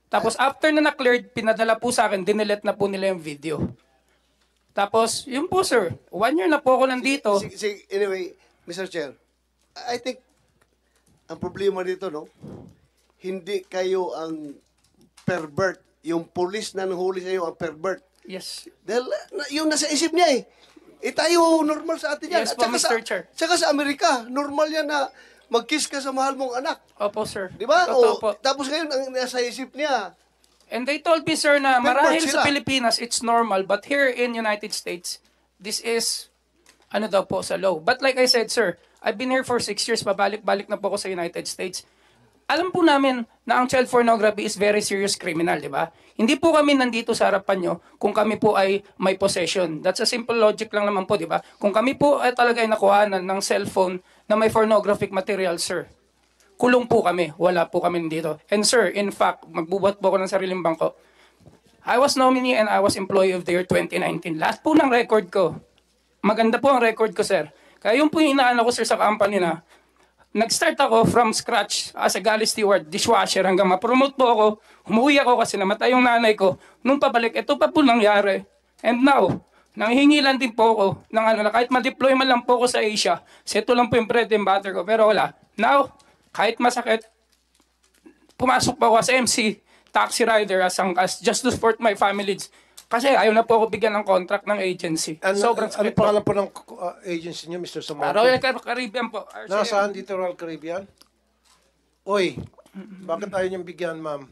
Tapos after na na-cleared, pinadala po sa akin, dinelete na po nila yung video. Tapos, yun po, sir. 1 year na po ako nandito. Anyway, Mr. Chair, I think ang problema dito, no? Hindi kayo ang pervert. Yung police na nanghuli sa iyo ang pervert. Yes. Dahil yung nasa isip niya eh. Tayo normal sa atin yan. Yes po, Mr. Chair. Tsaka sa Amerika, normal yan na mag-kiss ka sa mahal mong anak. Opo, sir. Di ba? Opo. Tapos ngayon, ang nasa isip niya. And they told me, sir, na marahil sila. sa Pilipinas, it's normal. But here in United States, this is, daw po sa law. But like I said, sir, I've been here for 6 years. Pabalik-balik na po ako sa United States. Alam po namin na ang child pornography is very serious criminal, di ba? Hindi po kami nandito sa harapan nyo kung kami po ay may possession. That's a simple logic lang naman po, di ba? Kung kami po ay talaga ay nakuhanan ng cellphone na may pornographic material, sir, kulong po kami. Wala po kami dito. And sir, in fact, magbubuhat po ako ng sariling bangko. I was nominee and I was employee of the year 2019. Lahat po ng record ko. Maganda po ang record ko, sir. Kaya yun po yung inaano ko, sir, sa company na nag-start ako from scratch as a galley steward, dishwasher, hanggang ma-promote po ako. Umuwi ako kasi namatay yung nanay ko. Nung pabalik, ito pa po nangyari. And now, nanghihingi lang din po ako ng na kahit ma-deploy man lang po ako sa Asia, ito lang po yung bread and butter ko. Pero wala. Now, kahit masakit, pumasok pa ako as MC, taxi rider, as just to support my family. Kasi ayaw na po ako bigyan ng contract ng agency. Sobrang sakit po. Ano pangalan po ng agency niyo, Mr. Samonte? Royal Caribbean po. RCM. Nasaan dito Royal Caribbean? Oy, bakit ayaw niyong bigyan, ma'am?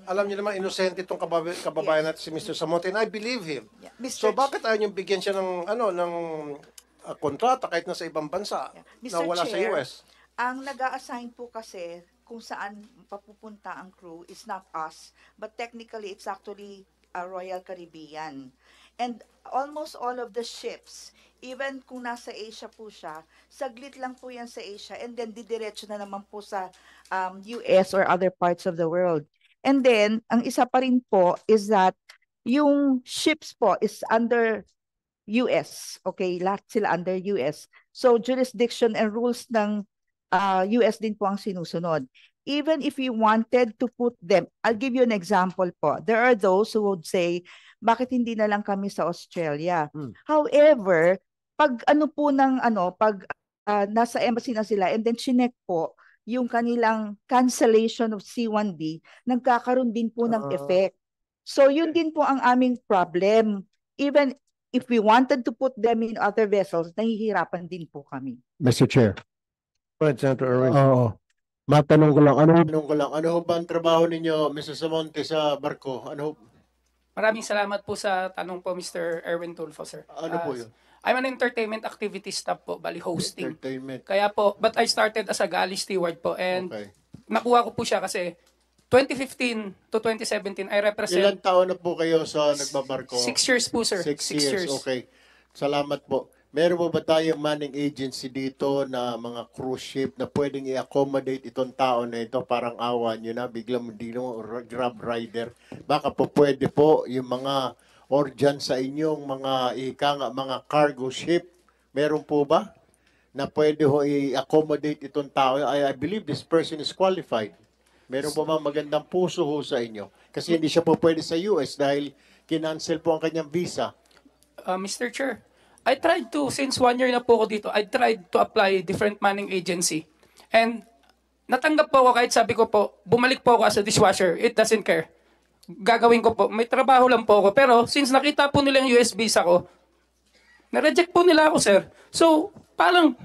Alam niyo naman, inosente itong kababayan natin si Mr. Samonte, and I believe him. Yeah. So bakit ayaw niyong bigyan siya ng, kontrata kahit nasa ibang bansa na wala sa US? Ang nag-a-assign po kasi kung saan papupunta ang crew is not us, but technically it's actually a Royal Caribbean. And almost all of the ships, even kung nasa Asia po siya, saglit lang po yan sa Asia and then didiretso na naman po sa US or other parts of the world. And then, ang isa pa rin po is that yung ships po is under US. Okay, lahat sila under US. So jurisdiction and rules ng US din po ang sinusunod. even if we wanted to put them, I'll give you an example po. There are those who would say, bakit hindi na lang kami sa Australia? However, pag ano po ng pag nasa embassy na sila and then chinek po yung kanilang cancellation of C1B, nagkakaroon din po ng effect. So yun din po ang aming problem. Even if we wanted to put them in other vessels, nahihirapan din po kami. Mr. Chair. Right, Senator Erwin. Oo. Matanong ko lang, ano ho ba ang trabaho ninyo, Mr. Samonte, sa barko? Maraming salamat po sa tanong po, Mr. Erwin Tulfo, sir. Ano po yun? I'm an entertainment activity staff po, bali hosting. Entertainment. Kaya po, but I started as a galley steward po and nakuha ko po siya kasi 2015 to 2017, I represent... Ilang taon na po kayo sa nagbabarko? 6 years po, sir. 6 years. Okay. Salamat po. Meron po ba tayong manning agency dito na mga cruise ship na pwedeng i-accommodate itong tao na ito? Parang awa nyo na, biglang hindi mo grab rider. Baka po pwede po yung mga or dyan sa inyong mga cargo ship. Meron po ba na pwede ho i-accommodate itong tao? I believe this person is qualified. Meron po ba magandang puso ho sa inyo? Kasi hindi siya po pwede sa US dahil kinancel po ang kanyang visa. Mr. Chair, I tried to, since 1 year na po ako dito, I tried to apply different manning agency. And natanggap po ako kahit sabi ko po, bumalik po ako as a dishwasher. It doesn't care. Gagawin ko po. May trabaho lang po ako. Pero since nakita po nila yung US visa ko, na-reject po nila ako, sir. So, parang,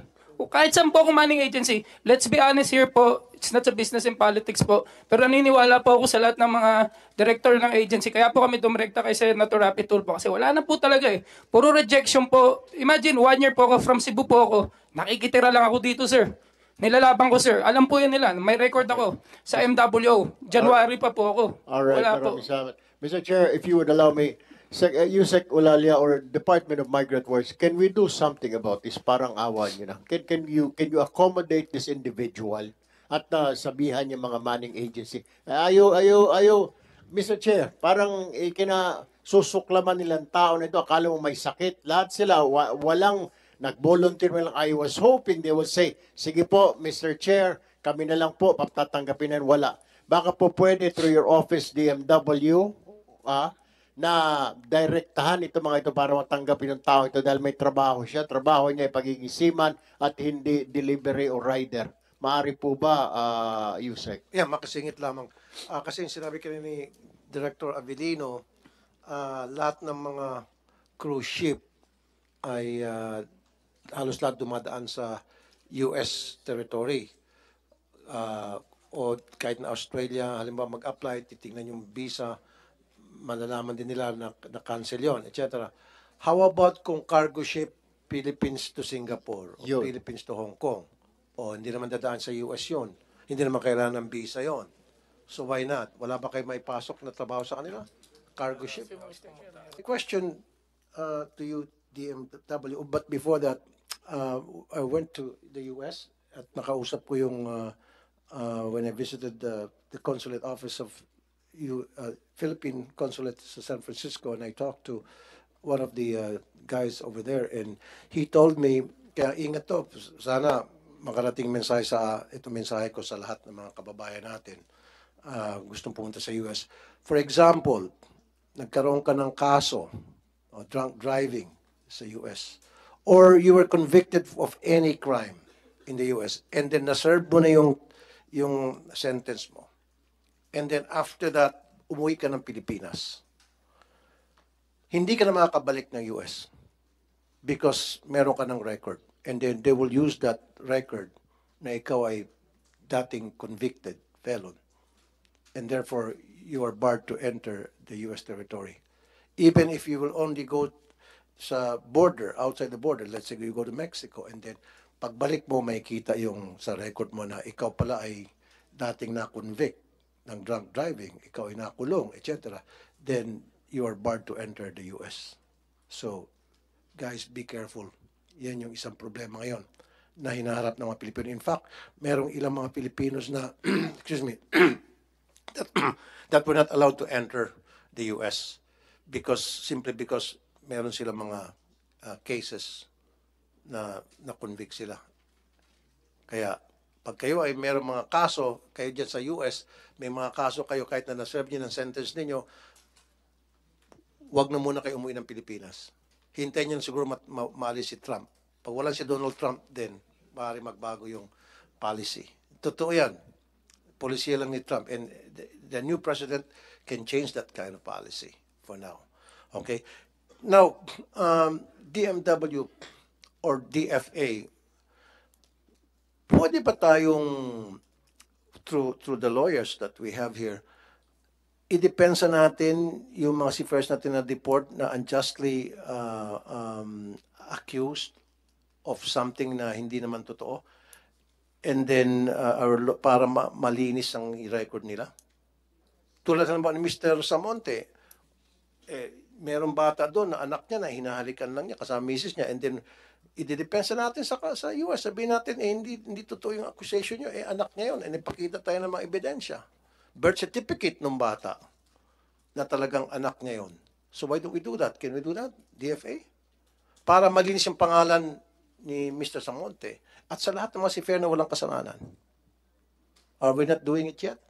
kahit saan po ako manning agency, let's be honest here po, it's not a business in politics po. Pero naniniwala po ako sa lahat ng mga director ng agency. Kaya po kami dumirekta kay Senator Rapi Tulfo. Kasi wala na po talaga eh. Puro rejection po. Imagine, 1 year po ako from Cebu po ako. Nakikitira lang ako dito, sir. Nilalabang ko, sir. Alam po yan nila. May record ako sa MWO. January pa po ako. Alright, Wala po. Mr. Chair, if you would allow me, Yusek Ulalia or Department of Migrant Works, can we do something about this? Parang awa nyo na. Can you accommodate this individual at sabihan yung mga manning agency? Ayaw, Mr. Chair, parang kinasusuklaman nilang tao na ito. Akala mo may sakit. Lahat sila, walang nag-volunteer mo lang. I was hoping they would say, sige po, Mr. Chair, kami na lang po, papatatanggapin na wala. Baka po pwede through your office, DMW, na direktahan ito mga ito para matanggapin ng tao ito dahil may trabaho siya. Trabaho niya ay pagiging seaman at hindi delivery o rider. Maari po ba, Yusek? Yeah, makasingit lamang. Kasi yung sinabi kanina ni Director Avelino, lahat ng mga cruise ship ay halos lahat dumadaan sa US territory. O kahit na Australia, halimbawa mag-apply, titingnan yung visa, malalaman din nila na cancel yon, etc. How about kung cargo ship Philippines to Singapore o Philippines to Hong Kong? O hindi naman dadaan sa US yon. Hindi naman kailangan ng visa yon. So why not? Wala ba kayo maipasok na trabaho sa kanila? Cargo ship? A question to you, DMW. But before that, I went to the US at nakausap ko yung when I visited the consulate office of Philippine consulate sa San Francisco, and I talked to one of the guys over there, and he told me, kaya ingat to, sana makarating mensahe ito mensahe ko sa lahat ng mga kababayan natin gustong pumunta sa US. For example, nagkaroon ka ng kaso o drunk driving sa US, or you were convicted of any crime in the US, and then na-serve mo na yung sentence mo. And then after that, umuwi ka ng Pilipinas. Hindi ka na makakabalik ng US because meron ka ng record. And then they will use that record na ikaw ay dating convicted felon. And therefore, you are barred to enter the US territory. Even if you will only go sa border, outside the border, let's say you go to Mexico, and then pagbalik mo, may kita yung sa record mo na ikaw pala ay dating na-convict ng drunk driving, ikaw ay nakulong, etc., then you are barred to enter the US. So, guys, be careful. Yan yung isang problema ngayon na hinaharap ng mga Pilipino. In fact, merong ilang mga Pilipinos na, excuse me, that were not allowed to enter the US simply because meron silang mga cases na convict sila. Kaya, Pag kayo ay mayroong mga kaso, kayo dyan sa US, may mga kaso kayo kahit na na-serve nyo ng sentence ninyo, wag na muna kayo umuwi ng Pilipinas. Hintayin nyo siguro maalis si Trump. Pag wala si Donald Trump, then maaari magbago yung policy. Totoo yan. Polisiya lang ni Trump. And the new president can change that kind of policy for now. Okay? Now, DMW or DFA, pwede ba tayong, through the lawyers that we have here, idepensa natin yung mga seafarers natin na deport na unjustly accused of something na hindi naman totoo, and then para malinis ang record nila? Tulad ng ni Mr. Samonte, merong bata doon na anak niya na hinahalikan lang niya kasama misis niya, and then idedepensa natin sa US. Sabihin natin, hindi totoo yung accusation niyo, anak niya yun, and ipakita tayo ng mga ebidensya. Birth certificate ng bata na talagang anak niya yun. So why don't we do that? Can we do that? DFA? Para malinis yung pangalan ni Mr. Samonte at sa lahat ng mga seafarer na walang kasalanan. Are we not doing it yet?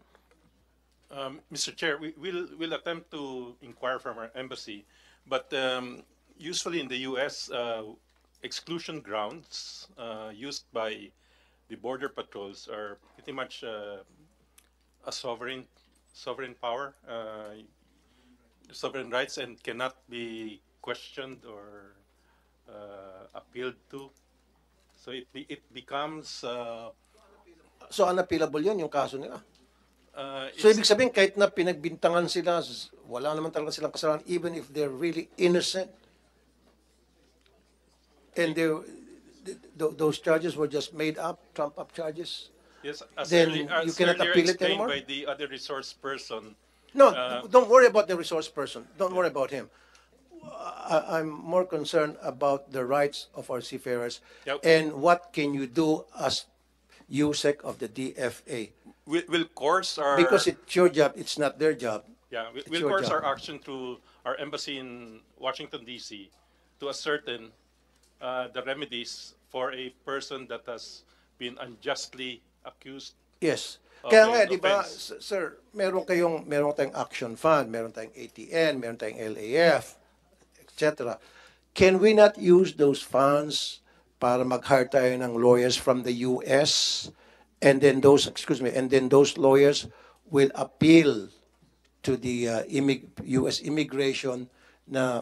Mr. Chair, we'll attempt to inquire from our embassy, but usually in the U.S., exclusion grounds used by the border patrols are pretty much a sovereign power, sovereign rights, and cannot be questioned or appealed to. So it becomes. So unappealable yun yung kaso nila. So ibig sabihin kahit na pinagbintangan sila, wala naman talaga silang kasalanan, even if they're really innocent. And those charges were just made up, trumped-up charges. Yes, as then as you cannot earlier appeal it explained anymore? by the other resource person. No, don't worry about the resource person. Don't worry about him. I'm more concerned about the rights of our seafarers. Yep. And what can you do as USEC of the DFA? We'll course our... Because it's your job, it's not their job. Yeah, It's we'll your course job. our action through our embassy in Washington, D.C. to ascertain the remedies for a person that has been unjustly accused. Yes. of Kaya an nga, di ba, offense. sir, meron tayong action fund, meron tayong ATN, meron tayong LAF, etc. Can we not use those funds para mag-hire tayo ng lawyers from the US, and then those lawyers will appeal to the US immigration na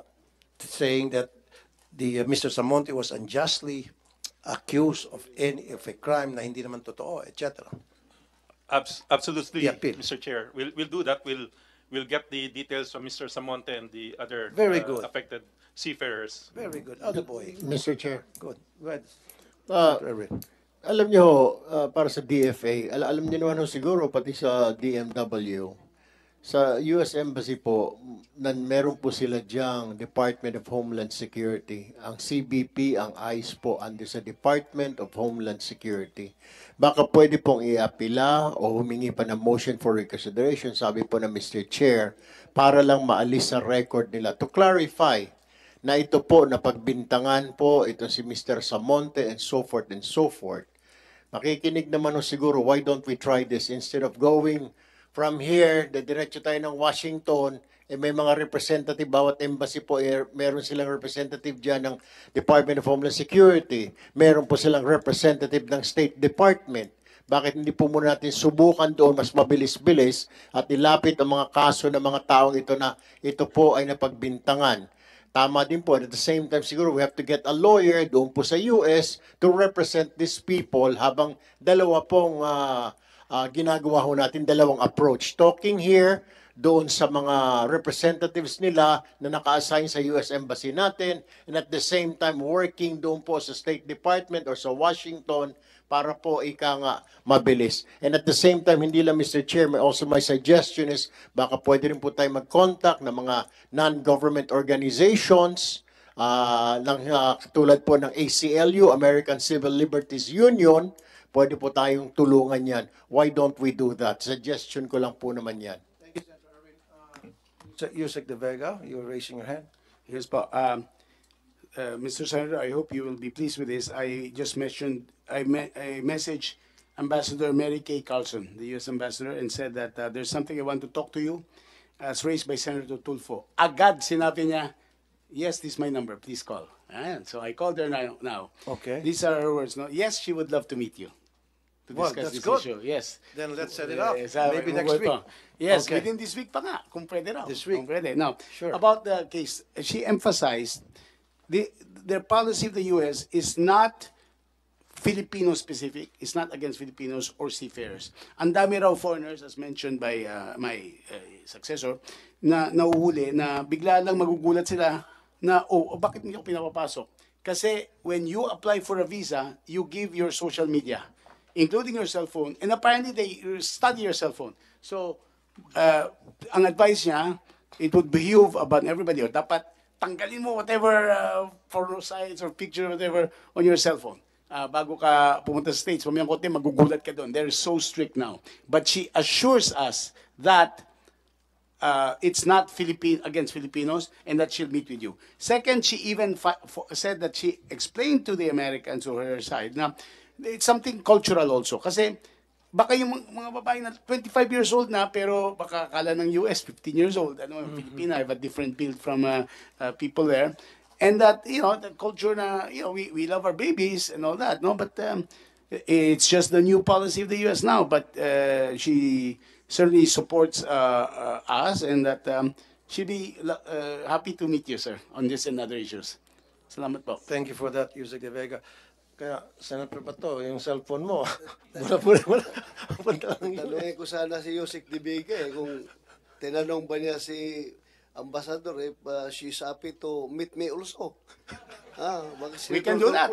saying that the Mr. Samonte was unjustly accused of a crime na hindi naman totoo, etc. Absolutely, The appeal. Mr. Chair. We'll do that. We'll get the details from Mr. Samonte and the other Very good. affected seafarers. Very good. Other boy. Mr. Chair. Good. Go ahead. Alam nyo, para sa DFA, alam nyo naman ho siguro, pati sa DMW, sa US Embassy po, meron po sila diyang Department of Homeland Security. Ang CBP, ang ICE po, under sa Department of Homeland Security. Baka pwede pong i-apila o humingi pa ng motion for reconsideration, sabi po ng Mr. Chair, para lang maalis sa record nila. To clarify, na ito po, na pagbintangan po, ito si Mr. Samonte and so forth and so forth. Makikinig naman o siguro, why don't we try this instead of going from here, diretso tayo ng Washington, may mga representative, bawat embassy po, meron silang representative dyan ng Department of Homeland Security, meron po silang representative ng State Department. Bakit hindi po muna natin subukan doon, mas mabilis-bilis, at ilapit ang mga kaso ng mga taong ito na ito po ay napagbintangan. Tama din po, at the same time siguro we have to get a lawyer doon po sa US to represent these people habang dalawa pong ginagawa ho natin, dalawang approach. Talking here, doon sa mga representatives nila na naka-assign sa US Embassy natin, and at the same time working doon po sa State Department or sa Washington para po ika nga mabilis. And at the same time, hindi lang Mr. Chair, also my suggestion is baka pwede rin po tayo mag-contact ng mga non-government organizations, tulad po ng ACLU, American Civil Liberties Union. Pwede po tayong tulungan yan. Why don't we do that? Suggestion ko lang po naman yan. Thank you, Senator Erwin. Yusek De Vega, you're raising your hand. Yes, but Mr. Senator, I hope you will be pleased with this. I just mentioned, I messaged Ambassador Mary Kay Carlson, the U.S. Ambassador, and said that there's something I want to talk to you, as raised by Senator Tulfo. Agad sinabi niya, yes, this is my number, please call. Ayan. So I called her now. Okay. These are her words. No? Yes, she would love to meet you to Well, discuss that's this good. issue. Yes. Then let's set it up. Yes, Maybe next week. Yes, Okay. within this week pa nga, kung pwede raw. This week. Kung pwede. Now, Sure. about the case, she emphasized their policy of the U.S. is not Filipino specific, it's not against Filipinos or seafarers. Ang dami raw foreigners, as mentioned by my successor, na nauhuli na bigla lang magugulat sila na, bakit hindi ako pinapapasok? Kasi when you apply for a visa, you give your social media, including your cell phone, and apparently they study your cell phone. So, ang advice niya, it would behoove about everybody, or dapat tanggalin mo whatever porno sites or picture, whatever, on your cell phone. Bago ka pumunta sa States, mamayang konti, magugulat ka doon. They're so strict now. But she assures us that it's not against Filipinos and that she'll meet with you. Second, she even said that she explained to the Americans on her side na it's something cultural also. Kasi baka yung mga babae na 25 years old na pero baka akala ng US 15 years old. Filipina have a different build from people there. And that, the culture na, we love our babies and all that, no? But it's just the new policy of the U.S. now. But she certainly supports us, and that she'll be happy to meet you, sir, on this and other issues. Salamat po. Thank you for that, Yusek De Vega. Kaya, Senator Bato, yung cellphone mo, Tanungin ko sana si Yusek De Vega kung tinanong ba niya si Ambassador if she's happy to meet me also. We can do that.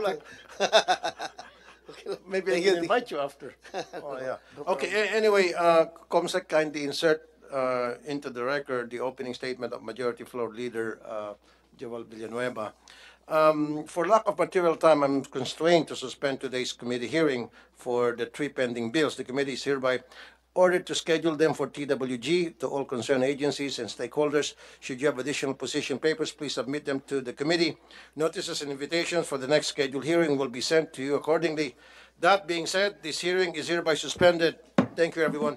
Maybe I can invite you after. Oh, yeah. Okay, anyway, Comsec kindly insert into the record the opening statement of Majority Floor Leader Joel Villanueva. For lack of material time, I'm constrained to suspend today's committee hearing for the 3 pending bills. The committee is hereby ordered to schedule them for TWG to all concerned agencies and stakeholders. Should you have additional position papers, please submit them to the committee. Notices and invitations for the next scheduled hearing will be sent to you accordingly. That being said, this hearing is hereby suspended. Thank you, everyone.